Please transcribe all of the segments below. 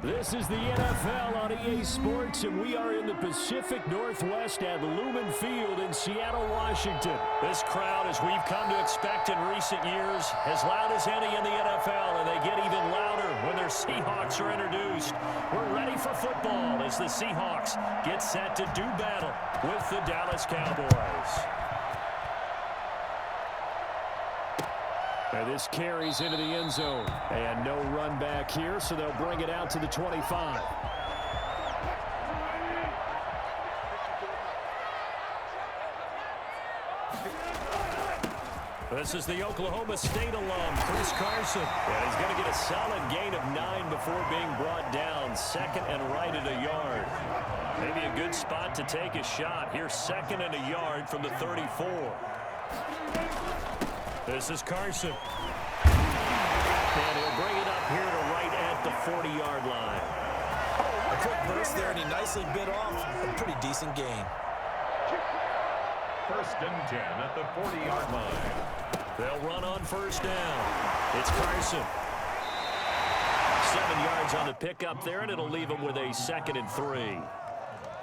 This is the NFL on EA Sports, and we are in the Pacific Northwest at Lumen Field in Seattle, Washington. This crowd, as we've come to expect in recent years, as loud as any in the NFL, and they get even louder when their Seahawks are introduced. We're ready for football as the Seahawks get set to do battle with the Dallas Cowboys. And this carries into the end zone. And no run back here, so they'll bring it out to the 25. This is the Oklahoma State alum, Chris Carson. And he's going to get a solid gain of 9 before being brought down. Second and right at a yard. Maybe a good spot to take a shot. Here's second and a yard from the 34. This is Carson. And he'll bring it up here to right at the 40-yard line. A quick burst there, and he nicely bit off a pretty decent gain. First and 10 at the 40-yard line. They'll run on first down. It's Carson. 7 yards on the pickup there, and it'll leave him with a second and 3.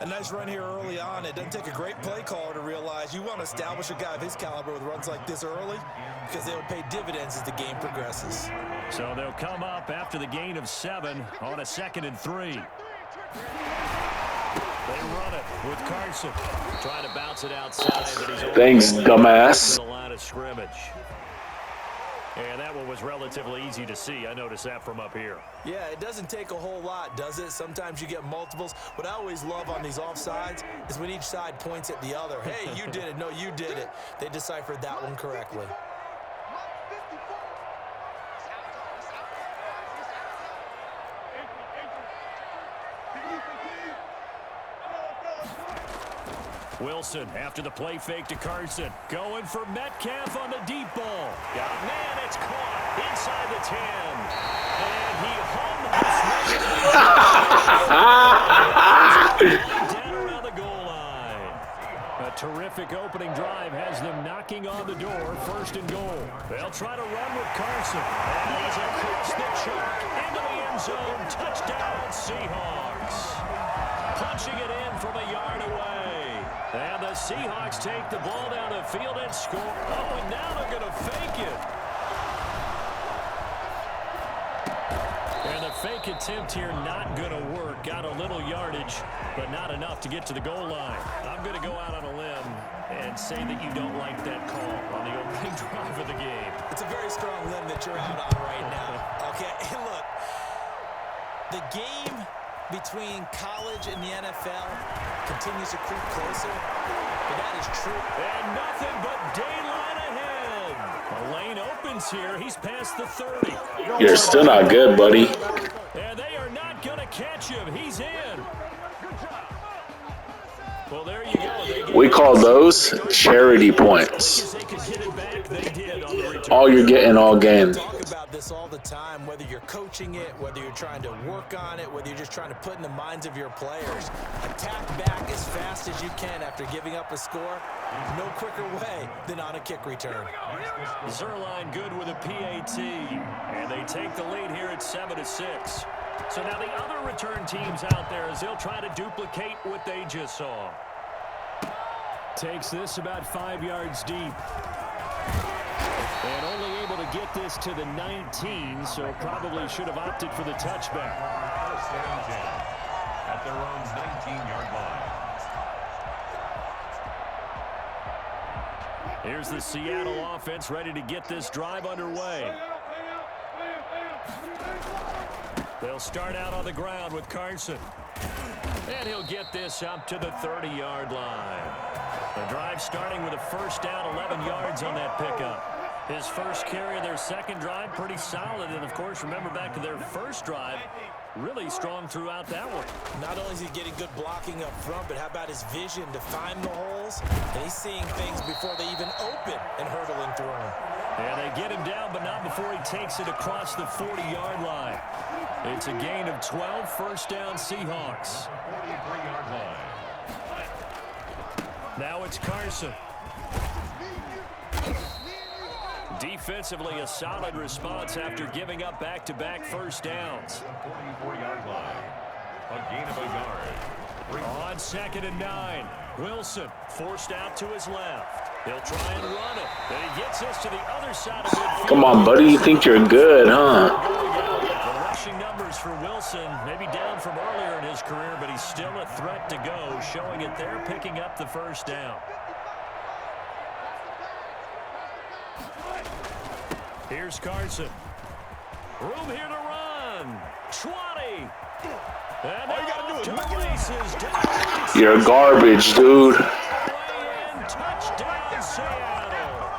A nice run here early on. It doesn't take a great play caller to realize you want to establish a guy of his caliber with runs like this early because they will pay dividends as the game progresses. So they'll come up after the gain of 7 on a second and 3. They run it with Carson. Trying to bounce it outside, but he's thanks, dumbass. To the line of scrimmage. And that one was relatively easy to see. I noticed that from up here. Yeah, it doesn't take a whole lot, does it? Sometimes you get multiples. What I always love on these offsides is when each side points at the other. Hey, you did it. No, you did it. They deciphered that one correctly. Wilson after the play fake to Carson. Going for Metcalf on the deep ball. Got a man, it's caught inside the 10. And he down around the goal line. A terrific opening drive has them knocking on the door. First and goal. They'll try to run with Carson. And he's across the chalk into the end zone. Touchdown, Seahawks. Punching it in from a yard away. And the Seahawks take the ball down the field and score. Oh, and now they're going to fake it. And the fake attempt here not going to work. Got a little yardage, but not enough to get to the goal line. I'm going to go out on a limb and say that you don't like that call on the opening drive of the game. It's a very strong limb that you're out on right now. Okay, and look, the game between college and the NFL continues to creep closer, but that is true. And nothing but daylight ahead. The lane opens here. He's past the 30. You're still not good, buddy. And they are not going to catch him. He's in. Well, there you go. We call those charity points. All you're getting all game. Talk about this all the time, whether you're coaching it, whether you're trying to work on it, whether you're just trying to put in the minds of your players. Attack back as fast as you can after giving up a score. No quicker way than on a kick return. Zerline good with a PAT, and they take the lead here at 7-6. So now the other return teams out there as they'll try to duplicate what they just saw. Takes this about 5 yards deep. And only able to get this to the 19, so probably should have opted for the touchback. First and 10 at their own 19-yard line. Here's the Seattle offense ready to get this drive underway. They'll start out on the ground with Carson. And he'll get this up to the 30-yard line. The drive starting with a first down, 11 yards on that pickup. His first carry of their second drive, pretty solid. And, of course, remember back to their first drive, really strong throughout that one. Not only is he getting good blocking up front, but how about his vision to find the holes? And he's seeing things before they even open and hurdling through them. And they get him down, but not before he takes it across the 40-yard line. It's a gain of 12, first down Seahawks. 43-yard line. Now it's Carson. Defensively, a solid response after giving up back-to-back first downs. 44-yard line. on 2nd and 9. Wilson forced out to his left. He'll try and run it. And he gets us to the other side of midfield. Come on, buddy. You think you're good, huh? The rushing numbers for Wilson, maybe down from earlier in his career, but he's still a threat to go, showing it there, picking up the first down. Here's Carson. Room here to run. 20. And all you got to do is races down. You're garbage, dude. Touchdown, Seattle.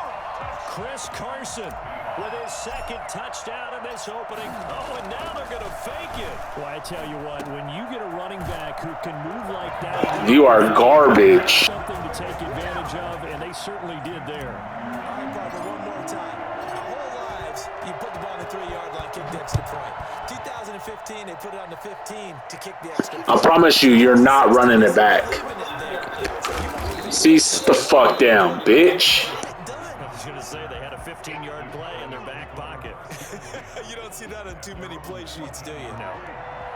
Chris Carson with his second touchdown in this opening. Oh, and now they're going to fake it. Well, I tell you what, when you get a running back who can move like that, You are garbage. something to take advantage of, and they certainly did there. All right, Barbara, one more time. Our whole lives, you put the ball on the 3-yard line, kick the extra point. 2015, they put it on the 15 to kick the extra point. I promise you, you're not running it back. See, sit the fuck down, bitch. I was going to say they had a 15-yard play in their back pocket. You don't see that on too many play sheets, do you? No.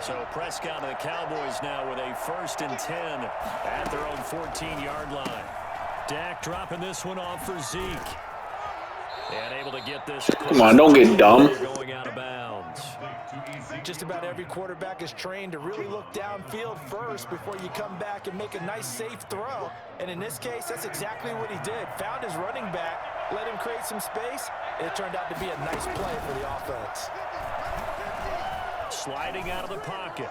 So Prescott and the Cowboys now with a 1st and 10 at their own 14-yard line. Dak dropping this one off for Zeke. And able to get this. Come on, don't get dumb. Going out of bounds. Just about every quarterback is trained to really look downfield first before you come back and make a nice, safe throw. And in this case, that's exactly what he did. Found his running back, let him create some space, and it turned out to be a nice play for the offense. Sliding out of the pocket.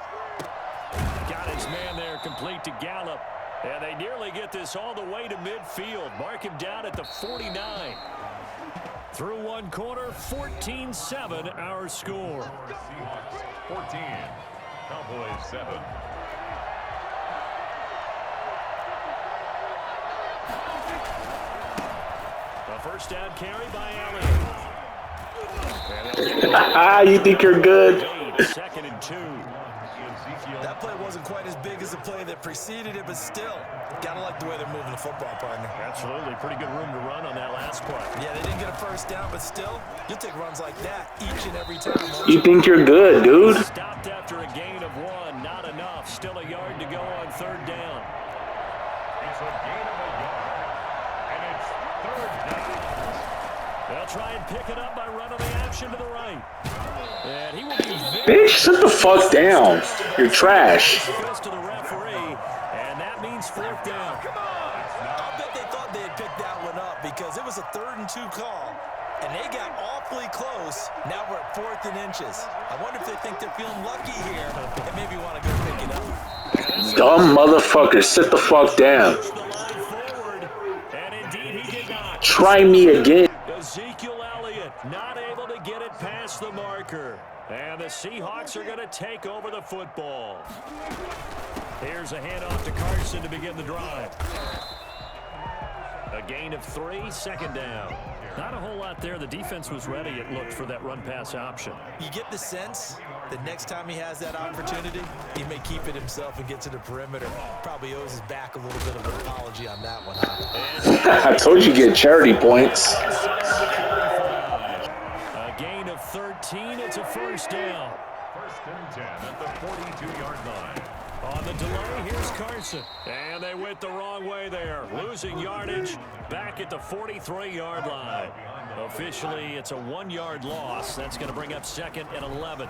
Got his man there, complete to Gallup. And they nearly get this all the way to midfield. Mark him down at the 49. Through one quarter, 14-7 our score. 14. Cowboys 7. A first down carry by Ah, you think you're good? Allen. 2nd and 2. That play wasn't quite as big as the play that preceded it, but still, gotta like the way they're moving the football, partner. Absolutely. Pretty good room to run on that last play. Yeah, they didn't get a first down, but still, you'll take runs like that each and every time. You think you're good, dude? Stopped after a gain of 1. Not enough. Still a yard to go on 3rd down. It's a gain of a yard. And it's 3rd down. They'll try and pick it up by running the action to the right. And he will be Bitch, sit the fuck down. You're trash. Goes to the referee, and that means 4th down. I bet they thought they had picked that one up because it was a 3rd and 2 call, and they got awfully close. Now we're at 4th and inches. I wonder if they think they're feeling lucky here and maybe want to go pick it up. Dumb motherfucker, sit the fuck down. The line forward, and indeed he did not. Try me again. Ezekiel Elliott not able to get it past the marker. And the Seahawks are going to take over the football. Here's a handoff to Carson to begin the drive. A gain of 3, 2nd down. Not a whole lot there. The defense was ready, it looked, for that run-pass option. You get the sense that next time he has that opportunity, he may keep it himself and get to the perimeter. Probably owes his back a little bit of an apology on that one. I told you get charity points. A gain of 13. It's a 1st down. 1st and 10 at the 42-yard line. On the delay, here's Carson. And they went the wrong way there. Losing yardage back at the 43-yard line. Officially, it's a 1-yard loss. That's going to bring up 2nd and 11.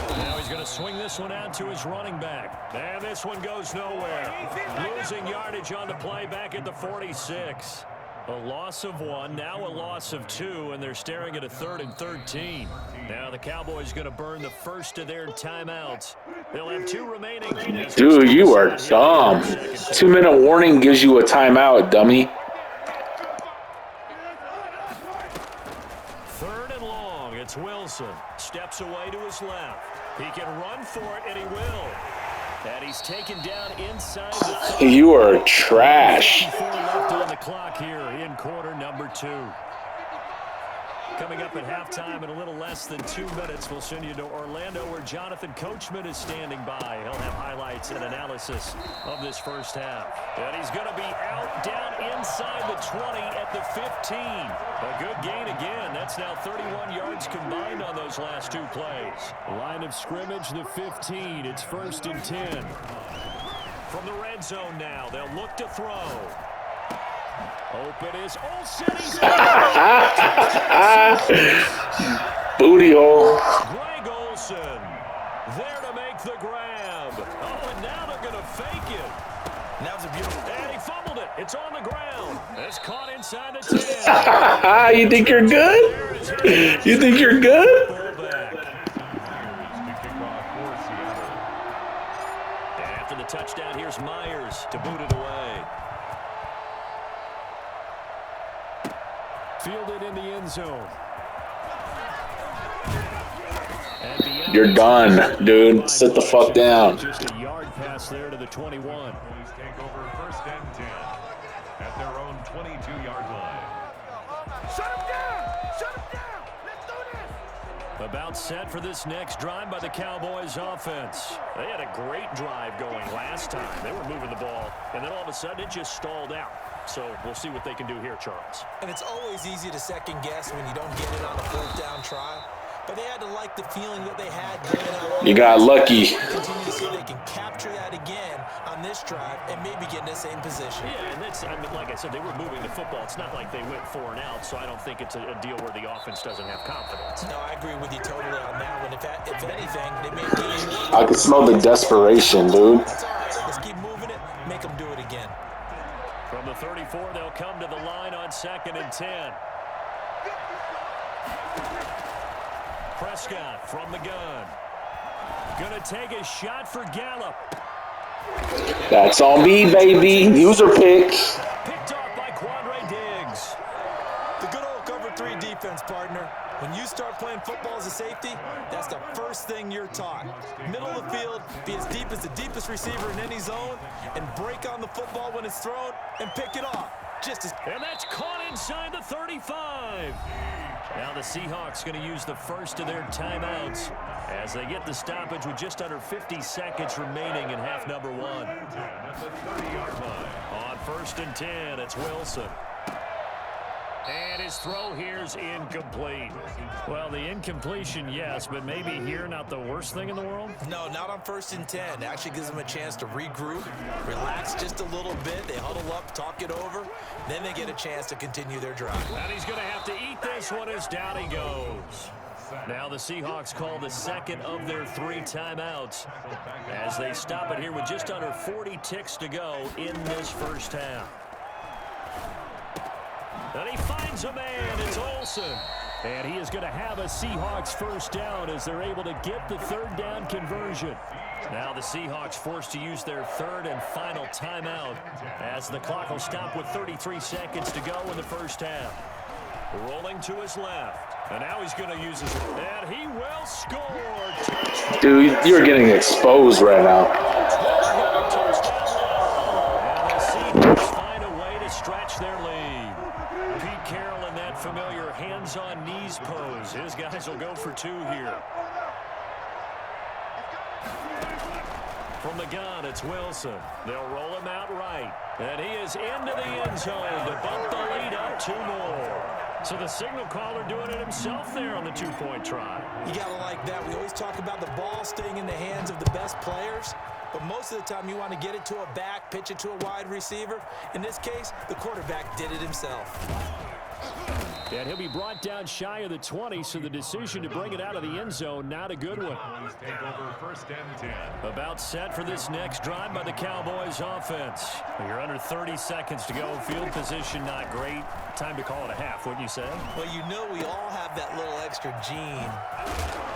Now he's going to swing this one out to his running back. And this one goes nowhere. Losing yardage on the play back at the 46. A loss of 1, now a loss of 2, and they're staring at a 3rd and 13. Now the Cowboys going to burn the first of their timeouts. They'll have 2 remaining. Dude, you are dumb. 2-minute warning gives you a timeout, dummy. 3rd and long. It's Wilson. Steps away to his left. He can run for it, and he will. And he's taken down inside the You are trash. 54 left on the clock here in quarter number 2. Coming up at halftime in a little less than 2 minutes, we'll send you to Orlando where Jonathan Coachman is standing by. He'll have highlights and analysis of this first half. And he's going to be out down inside the 20 at the 15. A good gain again. That's now 31 yards combined on those last 2 plays. Line of scrimmage, the 15. It's 1st and 10. From the red zone now, they'll look to throw. Open is Olsen. He's Booty hole. Greg Olsen there to make the grab. Oh, and now they're going to fake it. That was a beautiful. And he fumbled it. It's on the ground. It's caught inside the 10. You think you're good? You think you're good? Fullback. And after the touchdown, here's Myers to boot it away. Fielded in the end zone. You're done, dude. Sit the fuck down. Just a yard pass there to the 21. Cowboys take over 1st and 10 at their own 22-yard line. Shut him down! Shut him down! Let's do this! About set for this next drive by the Cowboys offense. They had a great drive going last time. They were moving the ball, and then all of a sudden it just stalled out. So we'll see what they can do here, Charles. And it's always easy to second guess when you don't get it on a 4th down try. But they had to like the feeling that they had going out. You got lucky. Continue to see if they can capture that again on this drive and maybe get in the same position. Yeah, and that's, I mean, like I said, they were moving the football. It's not like they went 4 and out, so I don't think it's a deal where the offense doesn't have confidence. No, I agree with you totally on that one. If anything, they may be I can smell the desperation, dude. That's all right. Let's keep moving it. Make them do it again. From the 34, they'll come to the line on 2nd and 10. Prescott from the gun. Gonna take a shot for Gallup. That's on me, baby. User pick. Picked off by Quandre Diggs. The good old cover 3 defense, partner. When you start playing football as a safety, that's the first thing you're taught. Middle of the field, be as deep as the deepest receiver in any zone, and break on the football when it's thrown and pick it off. And that's caught inside the 35. Now the Seahawks going to use the first of their timeouts as they get the stoppage with just under 50 seconds remaining in half number 1. On 1st and 10, it's Wilson. And his throw here's incomplete. Well, the incompletion, yes, but maybe here not the worst thing in the world? No, not on 1st and 10. It actually gives them a chance to regroup, relax just a little bit. They huddle up, talk it over. Then they get a chance to continue their drive. And he's going to have to eat this one as down he goes. Now the Seahawks call the second of their 3 timeouts as they stop it here with just under 40 ticks to go in this first half. And he finds a man. It's Olsen. And he is going to have a Seahawks first down as they're able to get the 3rd down conversion. Now the Seahawks forced to use their 3rd and final timeout as the clock will stop with 33 seconds to go in the first half. Rolling to his left. And now he's going to use his... And he will score. Dude, you're getting exposed right now. And the Seahawks find a way to stretch their lead. Pete Carroll in that familiar hands-on knees pose. His guys will go for 2 here. From the gun, it's Wilson. They'll roll him out right. And he is into the end zone to bump the lead up 2 more. So the signal caller doing it himself there on the 2-point try. You got to like that. We always talk about the ball staying in the hands of the best players. But most of the time you want to get it to a back, pitch it to a wide receiver. In this case, the quarterback did it himself. And he'll be brought down shy of the 20, so the decision to bring it out of the end zone, not a good one. Take over 1st and 10. About set for this next drive by the Cowboys offense. You're under 30 seconds to go. Field position not great. Time to call it a half, wouldn't you say? Well, you know we all have that little extra gene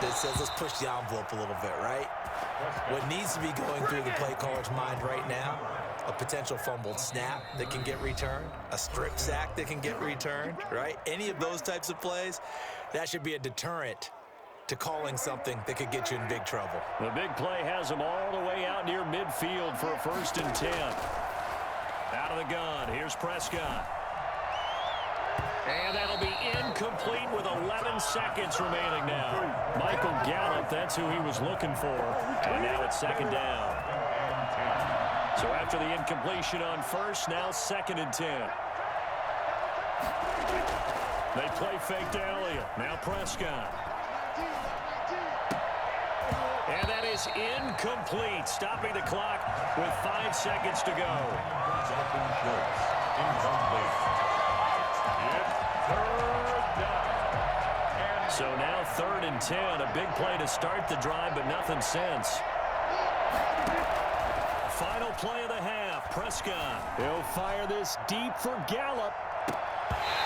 that says let's push the envelope a little bit, right? What needs to be going through the play caller's mind right now, a potential fumbled snap that can get returned, a strip sack that can get returned, right? Any of those types of plays, that should be a deterrent to calling something that could get you in big trouble. The big play has them all the way out near midfield for a 1st and 10. Out of the gun, here's Prescott. And that'll be incomplete with 11 seconds remaining now. Michael Gallup, that's who he was looking for. And now it's 2nd down. So after the incompletion on 1st, now 2nd and 10. They play fake to Elliott. Now Prescott. And that is incomplete, stopping the clock with 5 seconds to go. Second short. Incomplete. It's third down. And So now 3rd and 10. A big play to start the drive, but nothing since. Final play of the half. Prescott. He'll fire this deep for Gallup.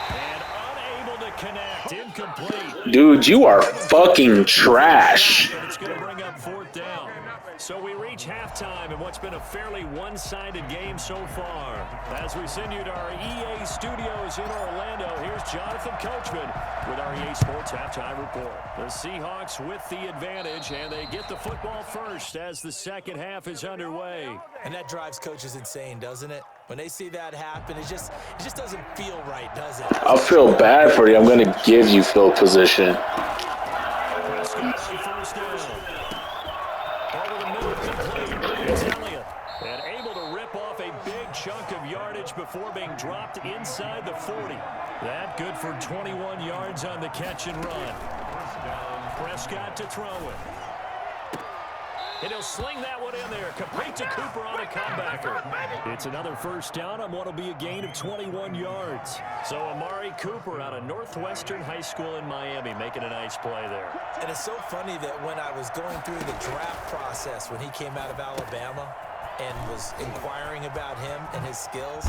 And unable to connect. Incomplete. Dude, you are fucking trash. It's going to bring up 4th down. So we reach halftime in what's been a fairly one-sided game so far. As we send you to our EA studios in Orlando, here's Jonathan Coachman with our EA Sports Halftime Report. The Seahawks with the advantage, and they get the football first as the second half is underway. And that drives coaches insane, doesn't it? When they see that happen, it just doesn't feel right, does it? I'll feel bad for you. I'm going to give you field position. Prescott on first down. Over the middle, complete. It's Elliott. And able to rip off a big chunk of yardage before being dropped inside the 40. That good for 21 yards on the catch and run. Prescott to throw it. And he'll sling that one in there. Complete to Cooper on a comebacker. It's another first down on what will be a gain of 21 yards. So Amari Cooper out of Northwestern High School in Miami making a nice play there. And it's so funny that when I was going through the draft process when he came out of Alabama and was inquiring about him and his skills,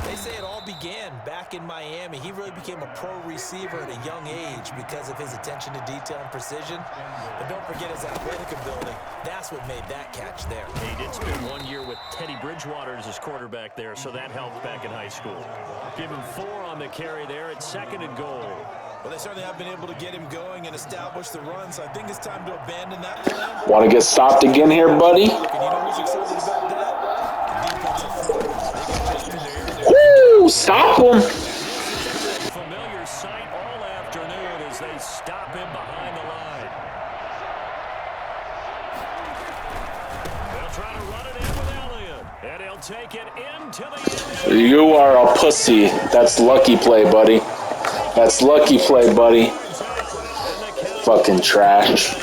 they say it all began back in Miami. He really became a pro receiver at a young age because of his attention to detail and precision. But don't forget his athletic ability. That's what made that catch there. He did spend 1 year with Teddy Bridgewater as his quarterback there, so that helped back in high school. Give him 4 on the carry there at 2nd and goal. Well, they certainly have been able to get him going and establish the run, so I think it's time to abandon that plan. Want to get stopped again here, buddy? And you know who's excited about that? The defensive front. They can just in their Woo! Stop him! Familiar sight all afternoon as they stop him behind the line. They'll try to run it in with Elliott. And he'll take it into the end zone. You are a pussy. That's lucky play, buddy. That's lucky play, buddy. Fucking trash.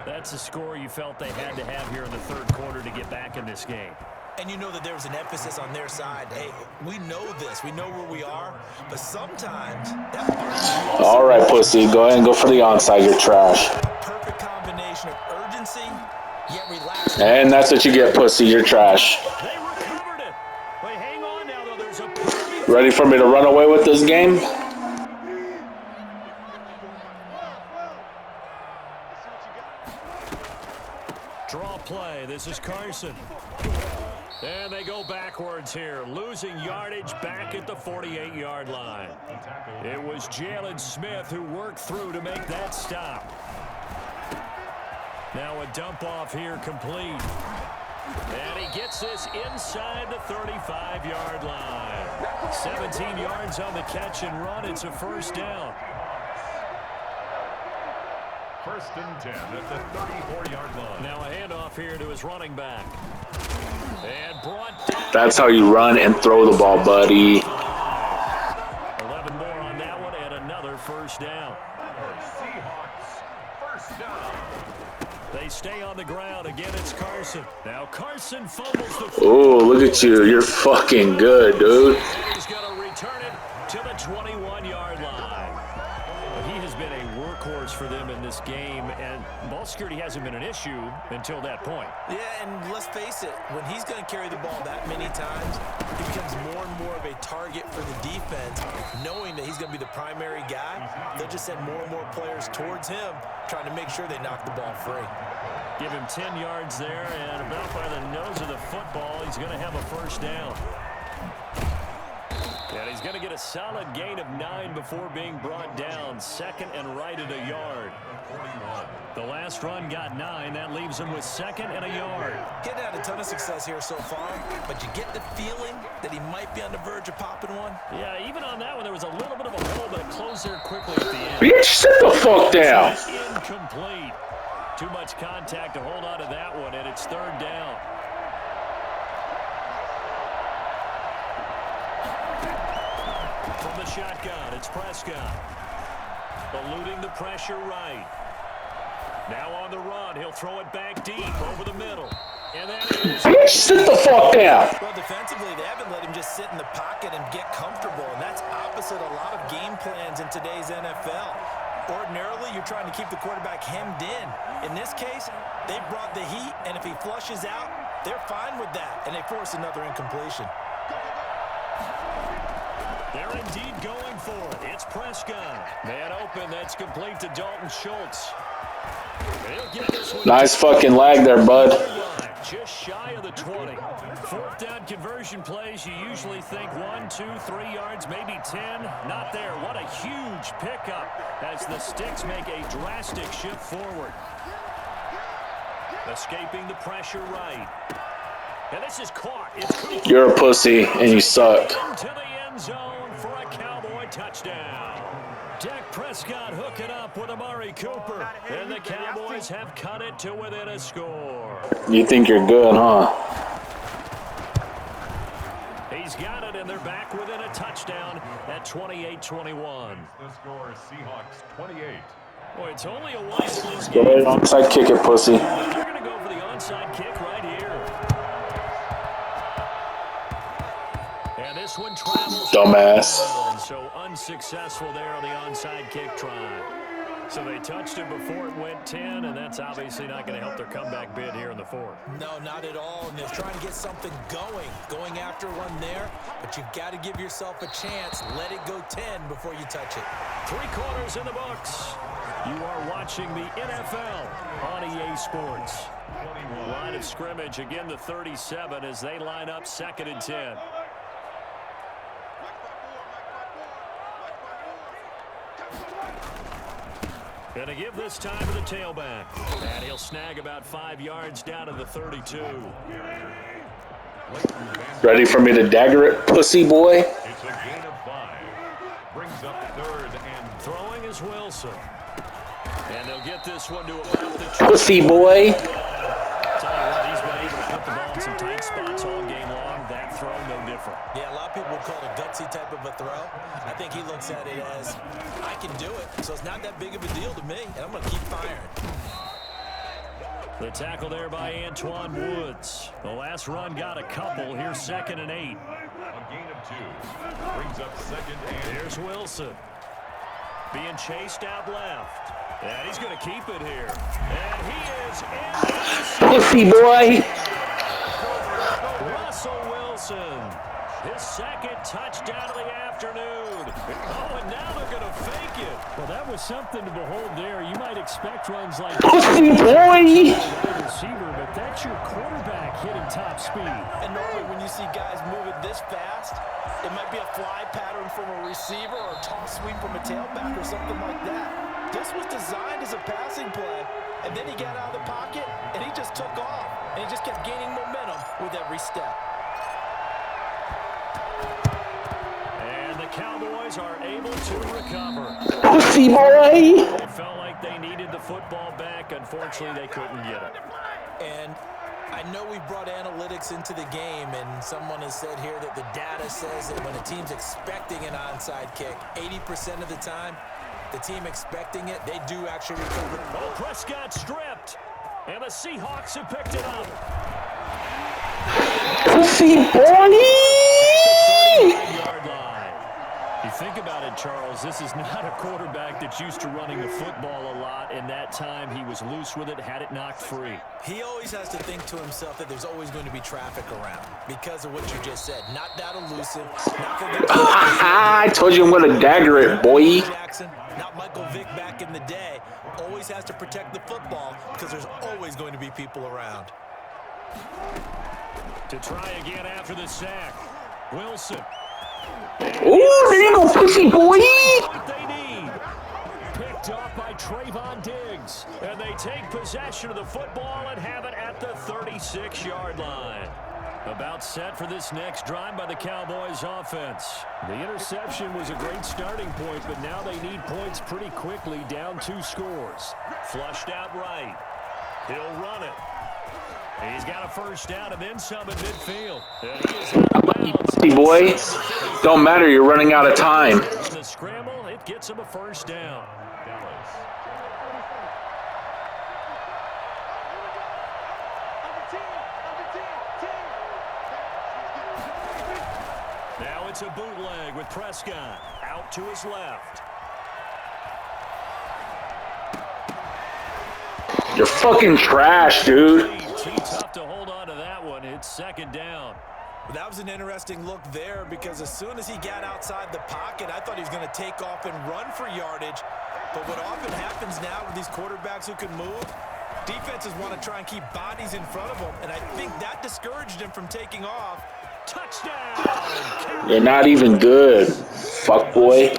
That's a score you felt they had to have here in the 3rd quarter to get back in this game. And you know that there was an emphasis on their side. Hey, we know this. We know where we are. But sometimes that burdens you. All right, pussy. Go ahead and go for the onside. You're trash. Perfect combination of urgency, yet relaxed. And that's what you get, pussy. You're trash. They recovered it. Wait, hang on now, though. There's a Ready for me to run away with this game? draw play. This is Carson. And they go backwards here, losing yardage back at the 48-yard line. It was Jalen Smith who worked through to make that stop. Now a dump off here complete. And he gets this inside the 35-yard line. 17 yards on the catch and run. It's a first down. First and 10 at the 34-yard line. Now a handoff here to his running back. And brought down. That's how you run and throw the ball, buddy. 11 more on that one and another first down. Seahawks, first down. They stay on the ground. Again, it's Carson. Now Carson fumbles the Oh, look at you. You're fucking good, dude. He's going to return it to the 21-yard line. He has been a workhorse for them in this game, and ball security hasn't been an issue until that point. Yeah, and let's face it, when he's going to carry the ball that many times, he becomes more and more of a target for the defense, knowing that he's going to be the primary guy. They'll just send more and more players towards him, trying to make sure they knock the ball free. Give him 10 yards there, and about by the nose of the football, he's going to have a first down. And he's going to get a solid gain of 9 before being brought down. Second and right at a yard. The last run got 9. That leaves him with second and a yard. Getting had a ton of success here so far, but you get the feeling that he might be on the verge of popping one. Yeah, even on that one, there was a little bit of a hole, but it closed there quickly at the end. Bitch, sit the fuck down. Incomplete. Too much contact to hold on to that one, and it's third down. From the shotgun, it's Prescott. Eluding the pressure right. Now on the run, he'll throw it back deep over the middle. And that is... Bitch, sit the fuck down. Well, defensively, they haven't let him just sit in the pocket and get comfortable, and that's opposite a lot of game plans in today's NFL. Ordinarily, you're trying to keep the quarterback hemmed in. In this case, they brought the heat, and if he flushes out, they're fine with that, and they force another incompletion. They're indeed going for it. It's Prescott. Man open, that's complete to Dalton Schultz. He'll get this one. Nice fucking lag there, bud. Just shy of the 20. Fourth down conversion plays, you usually think 1, 2, 3 yards, maybe 10. Not there. What a huge pickup as the Sticks make a drastic shift forward. Escaping the pressure right. And this is caught. It's Cooper. You're a pussy and you suck. Into the end zone for a Cowboy touchdown. Dak Prescott hooking up with Amari Cooper. And the Cowboys have cut it to within a score. You think you're good, huh? He's got it, and they're back within a touchdown at 28-21. The score, Seahawks 28. Boy, it's only a one-score Go ahead, game. onside kick it, pussy. They're going to go for the onside kick right here. And this one travels. Dumbass. So unsuccessful there on the onside kick try. So they touched it before it went 10, and that's obviously not going to help their comeback bid here in the fourth. No, not at all, and they're trying to get something going after one there, but you've got to give yourself a chance. Let it go 10 before you touch it. 3 quarters in the books. You are watching the NFL on EA Sports. Line of scrimmage, again the 37 as they line up 2nd and 10. Gonna give this time to the tailback. And he'll snag about 5 yards down to the 32. Ready for me to dagger it, pussy boy? It's a gain of 5. Brings up 3rd and... Throwing is Wilson. And they'll get this one to about the... Pussy boy. Tell you what, he's been able to put the ball in some tight spots all game long. That throw, no different. Yeah, a lot of people would call it a gutsy type of a throw. I think he looks at it as, I can do it, so it's not that big of a deal to me, and I'm going to keep firing. The tackle there by Antoine Woods. The last run got a couple. Here's 2nd and 8. A gain of 2. Brings up 2nd and... Here's Wilson. Being chased out left. And he's going to keep it here. And he is in. Pussy boy. Russell Wilson. His 2nd touchdown of the afternoon. Oh, and now they're going to fake it. Well, that was something to behold there. You might expect runs like Pussy boy. receiver, but that's your quarterback hitting top speed. And normally when you see guys moving this fast, it might be a fly pattern from a receiver or a toss sweep from a tailback or something like that. This was designed as a passing play, and then he got out of the pocket, and he just took off, and he just kept gaining momentum with every step. And the Cowboys are able to recover. Pussy boy. It felt like they needed the football back. Unfortunately, they couldn't get it. And I know we brought analytics into the game, and someone has said here that the data says that when a team's expecting an onside kick, 80% of the time, the team expecting it, they do actually recover. Oh, Prescott stripped. And the Seahawks have picked it up. Pussy boy. 30-yard line. You think about it, Charles, this is not a quarterback that's used to running the football a lot, and that time he was loose with it, had it knocked free. He always has to think to himself that there's always going to be traffic around because of what you just said. Not that elusive. Not I told you I'm going to dagger it, boy. Jackson, not Michael Vick back in the day. Always has to protect the football because there's always going to be people around. To try again after the sack. Wilson. Ooh, there you go, pussy boy. What they need. Picked off by Trayvon Diggs. And they take possession of the football and have it at the 36-yard line. About set for this next drive by the Cowboys offense. The interception was a great starting point, but now they need points pretty quickly, down 2 scores. Flushed out right. He'll run it. He's got a first down and then some in midfield. And he is out of bounds. Pussy boy. Don't matter, you're running out of time. On the scramble, it gets him a first down. It's a bootleg with Prescott out to his left. You're fucking trash, dude. Too tough to hold on to that one. It's second down. That was an interesting look there because as soon as he got outside the pocket, I thought he was going to take off and run for yardage. But what often happens now with these quarterbacks who can move, defenses want to try and keep bodies in front of them, and I think that discouraged him from taking off. Touchdown! You're not even good, fuckboy.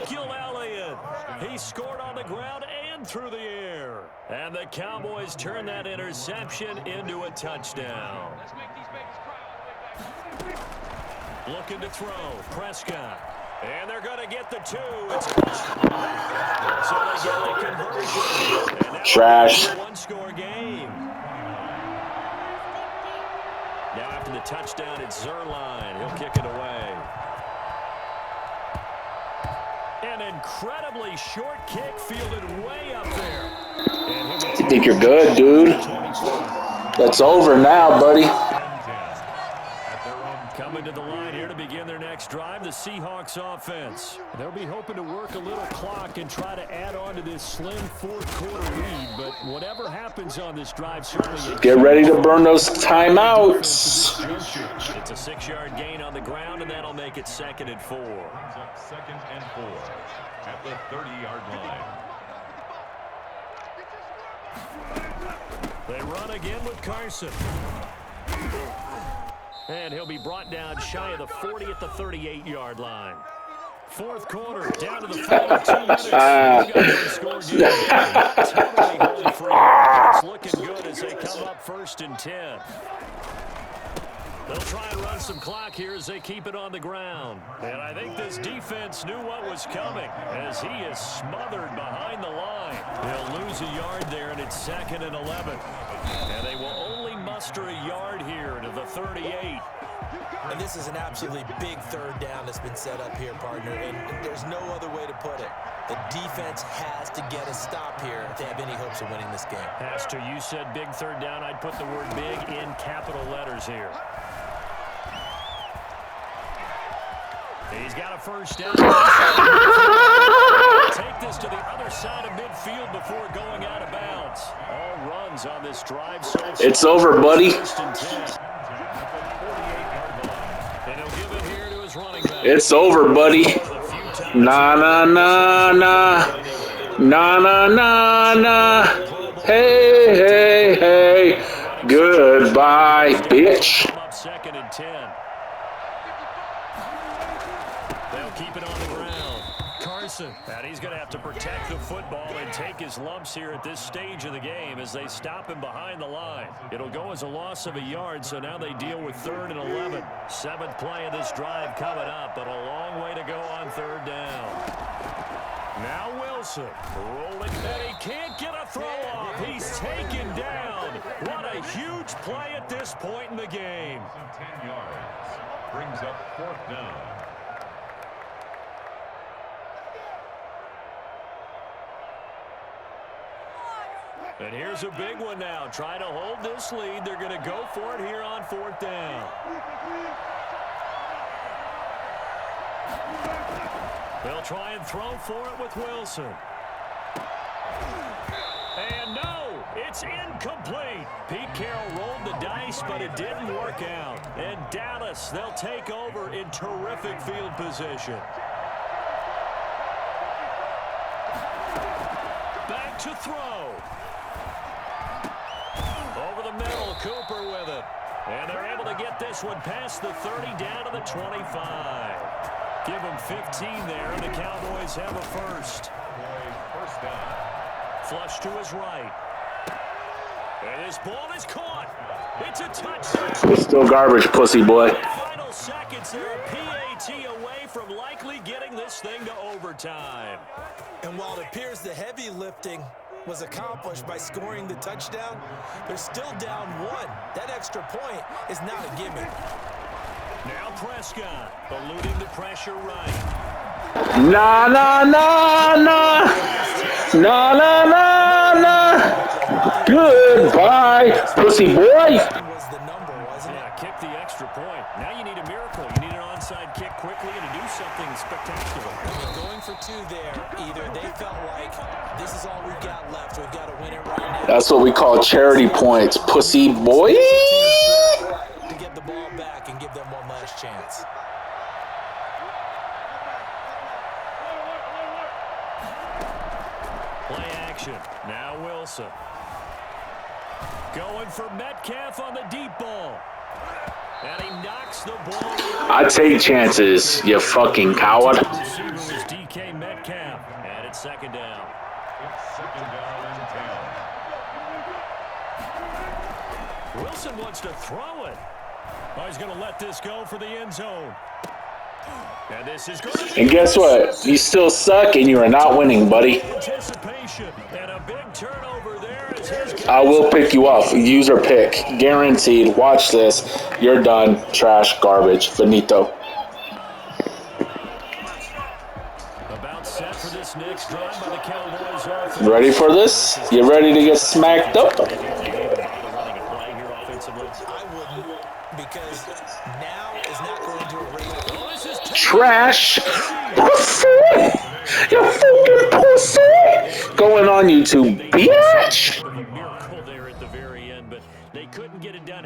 He scored on the ground and through the air. And the Cowboys turn that interception into a touchdown. Looking to throw, Prescott. And they're going to get the 2. It's so they get the conversion. And now Trash. a one-score game. Now after the touchdown, it's Zerline. He'll kick it away. An incredibly short kick fielded way up there. You think you're good, dude? That's over now, buddy. Coming to the line here to begin their next drive, the Seahawks offense. They'll be hoping to work a little clock and try to add on to this slim fourth-quarter lead, but whatever happens on this drive, certainly... Get ready to burn those timeouts. It's a 6-yard gain on the ground, and that'll make it 2nd and 4. Brings up 2nd and 4 at the 30-yard line. They run again with Carson. And he'll be brought down shy of the 40 at the 38-yard line. Fourth quarter, down to the final 2 minutes. Totally home free. It's looking good as they come up 1st and 10. They'll try and run some clock here as they keep it on the ground. And I think this defense knew what was coming as he is smothered behind the line. They'll lose a yard there, and it's 2nd and 11. And they will only muster a yard here to the 38. And this is an absolutely big 3rd down that's been set up here, partner, and there's no other way to put it. The defense has to get a stop here if they have any hopes of winning this game. Has to. You said big 3rd down. I'd put the word big in capital letters here. He's got a 1st down. Take this to the other side of midfield before going out of bounds. All runs on this drive. So It's over, buddy. It's over, buddy. Nah, nah, nah, nah. Nah, nah, nah, nah. Hey, hey, hey. Goodbye, bitch. 2nd and 10. They'll keep it on the ground. Carson. And he's going to have to protect the football and take his lumps here at this stage of the game as they stop him behind the line. It'll go as a loss of a yard, so now they deal with 3rd and 11. 7th play of this drive coming up, but a long way to go on 3rd down. Now Wilson rolling, and he can't get a throw off. He's taken down. What a huge play at this point in the game. 10 yards. Brings up 4th down. And here's a big one now. Try to hold this lead. They're going to go for it here on 4th down. They'll try and throw for it with Wilson. And no, it's incomplete. Pete Carroll rolled the dice, but it didn't work out. And Dallas, they'll take over in terrific field position. Back to throw. Over the middle, Cooper with it. And they're able to get this one past the 30 down to the 25. Give them 15 there, and the Cowboys have a 1st. First down. Flush to his right. And his ball is caught. It's a touchdown. It's still garbage, pussy boy. Final seconds there, a PAT away from likely getting this thing to overtime. And while it appears the heavy lifting was accomplished by scoring the touchdown, they're still down 1. That extra point is not a gimme. Now Prescott, eluding the pressure right. Nah, nah, nah, nah. Nah, nah, nah, nah. Goodbye, pussy boy. Was the number, wasn't it? Yeah, kick the extra point. Now you need a miracle. You need an onside kick quickly and to do something spectacular. Going for two there, either they felt like this is all we've got left. We've got to win it right now. That's what we call charity points, pussy boy. To get the ball back and give them one last chance. Play action. Now Wilson. Going for Metcalf on the deep ball. And he knocks the ball. I take chances, you fucking coward. The receiver was DK Metcalf. And it's second down. It's second down and 10. Wilson wants to throw it. Oh, he's going to let this go for the end zone. And this is going to And guess what? You still suck and you are not winning, buddy. anticipation and a big turnover there as his I will pick you off. User pick. Guaranteed. Watch this. You're done. Trash, garbage. Finito. about set for this next drive by the Cowboys offense. Ready for this? You ready to get smacked up? Running a play here offensively. I wouldn't, because now is not going to erase. Oh, this is Trash. Pussy. You fucking pussy. Going on YouTube, bitch. a miracle there at the very end, but they couldn't get it done.